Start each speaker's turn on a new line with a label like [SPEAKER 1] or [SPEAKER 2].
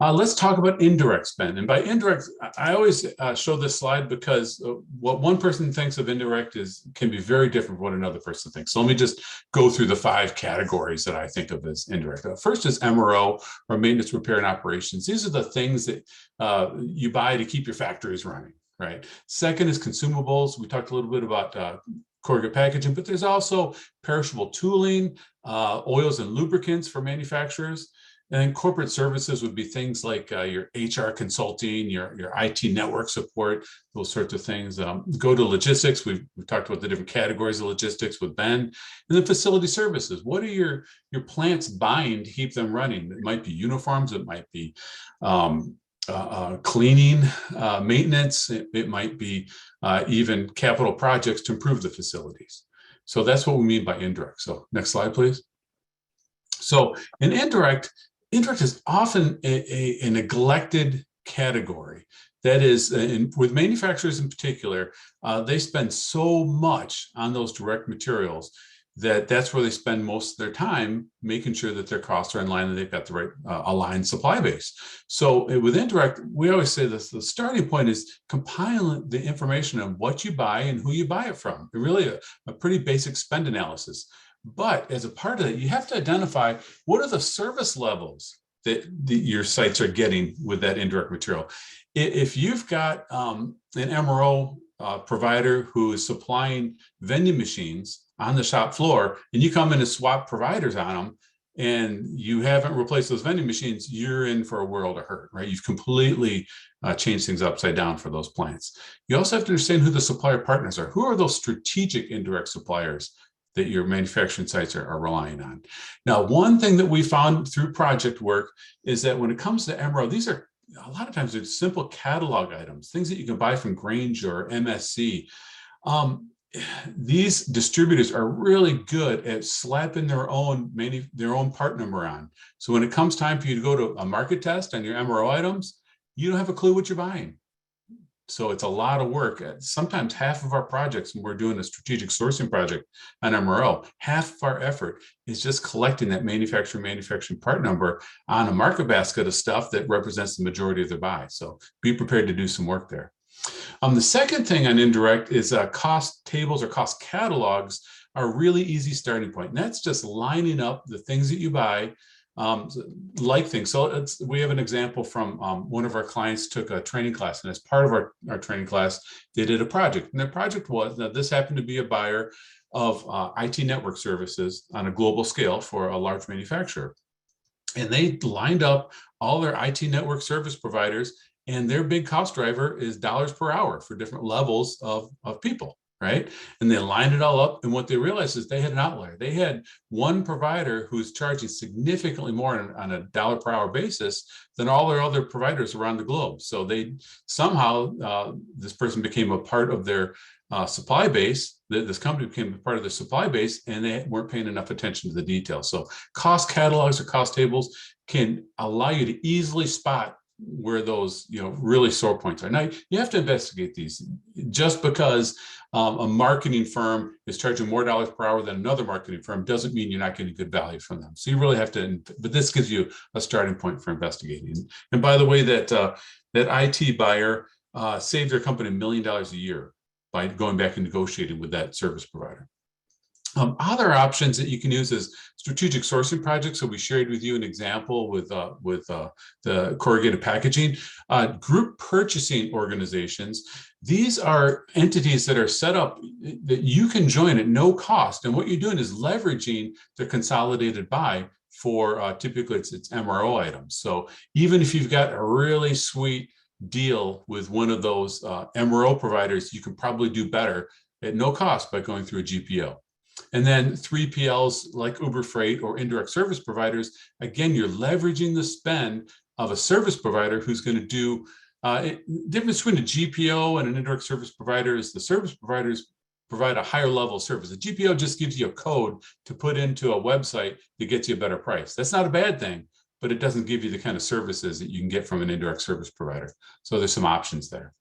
[SPEAKER 1] Let's talk about indirect spend. And by indirect, I always show this slide because what one person thinks of indirect can be very different from what another person thinks. So let me just go through the 5 categories that I think of as indirect. First is MRO, or maintenance, repair, and operations. These are the things that you buy to keep your factories running, right? Second is consumables. We talked a little bit about corrugated packaging, but there's also perishable tooling, oils and lubricants for manufacturers. And then corporate services would be things like your HR consulting, your IT network support, those sorts of things. Go to logistics. We've talked about the different categories of logistics with Ben. And then facility services. What are your plants buying to keep them running? It might be uniforms. It might be cleaning, maintenance. It might be even capital projects to improve the facilities. So that's what we mean by indirect. So next slide, please. So in indirect is often a neglected category. That is, with manufacturers in particular, they spend so much on those direct materials that's where they spend most of their time making sure that their costs are in line and they've got the right aligned supply base. So with indirect, we always say this, the starting point is compiling the information on what you buy and who you buy it from. Really a pretty basic spend analysis. But as a part of that, you have to identify what are the service levels that your sites are getting with that indirect material. If you've got an MRO provider who is supplying vending machines on the shop floor, and you come in and swap providers on them, and you haven't replaced those vending machines, you're in for a world of hurt, right? You've completely changed things upside down for those plants. You also have to understand who the supplier partners are. Who are those strategic indirect suppliers that your manufacturing sites are relying on? Now, one thing that we found through project work is that when it comes to MRO, these are a lot of times they're simple catalog items, things that you can buy from Grange or MSC. These distributors are really good at slapping their own part number on. So when it comes time for you to go to a market test on your MRO items, you don't have a clue what you're buying. So it's a lot of work. Sometimes half of our projects, when we're doing a strategic sourcing project on MRO, half of our effort is just collecting that manufacturing part number on a market basket of stuff that represents the majority of their buy. So be prepared to do some work there. The second thing on indirect is cost tables or cost catalogs are a really easy starting point. And that's just lining up the things that you buy, like things. So we have an example from one of our clients took a training class, and as part of our training class, they did a project. And the project was, now this happened to be a buyer of IT network services on a global scale for a large manufacturer. And they lined up all their IT network service providers, and their big cost driver is dollars per hour for different levels of people. Right? And they lined it all up. And what they realized is they had an outlier. They had one provider who's charging significantly more on a dollar per hour basis than all their other providers around the globe. So they somehow, this person became a part of their supply base. This company became a part of their supply base, and they weren't paying enough attention to the details. So cost catalogs or cost tables can allow you to easily spot where those really sore points are. Now you have to investigate these. Just because a marketing firm is charging more dollars per hour than another marketing firm doesn't mean you're not getting good value from them. So you really have to, but this gives you a starting point for investigating. And by the way, that IT buyer saved their company $1 million a year by going back and negotiating with that service provider. Other options that you can use is strategic sourcing projects. So we shared with you an example with the corrugated packaging. Group purchasing organizations. These are entities that are set up that you can join at no cost. And what you're doing is leveraging the consolidated buy for typically it's MRO items. So even if you've got a really sweet deal with one of those MRO providers, you can probably do better at no cost by going through a GPO. And then 3PLs like Uber Freight or indirect service providers, again, you're leveraging the spend of a service provider who's going to do, difference between a GPO and an indirect service provider is the service providers provide a higher level of service. The GPO just gives you a code to put into a website that gets you a better price. That's not a bad thing, but it doesn't give you the kind of services that you can get from an indirect service provider. So there's some options there.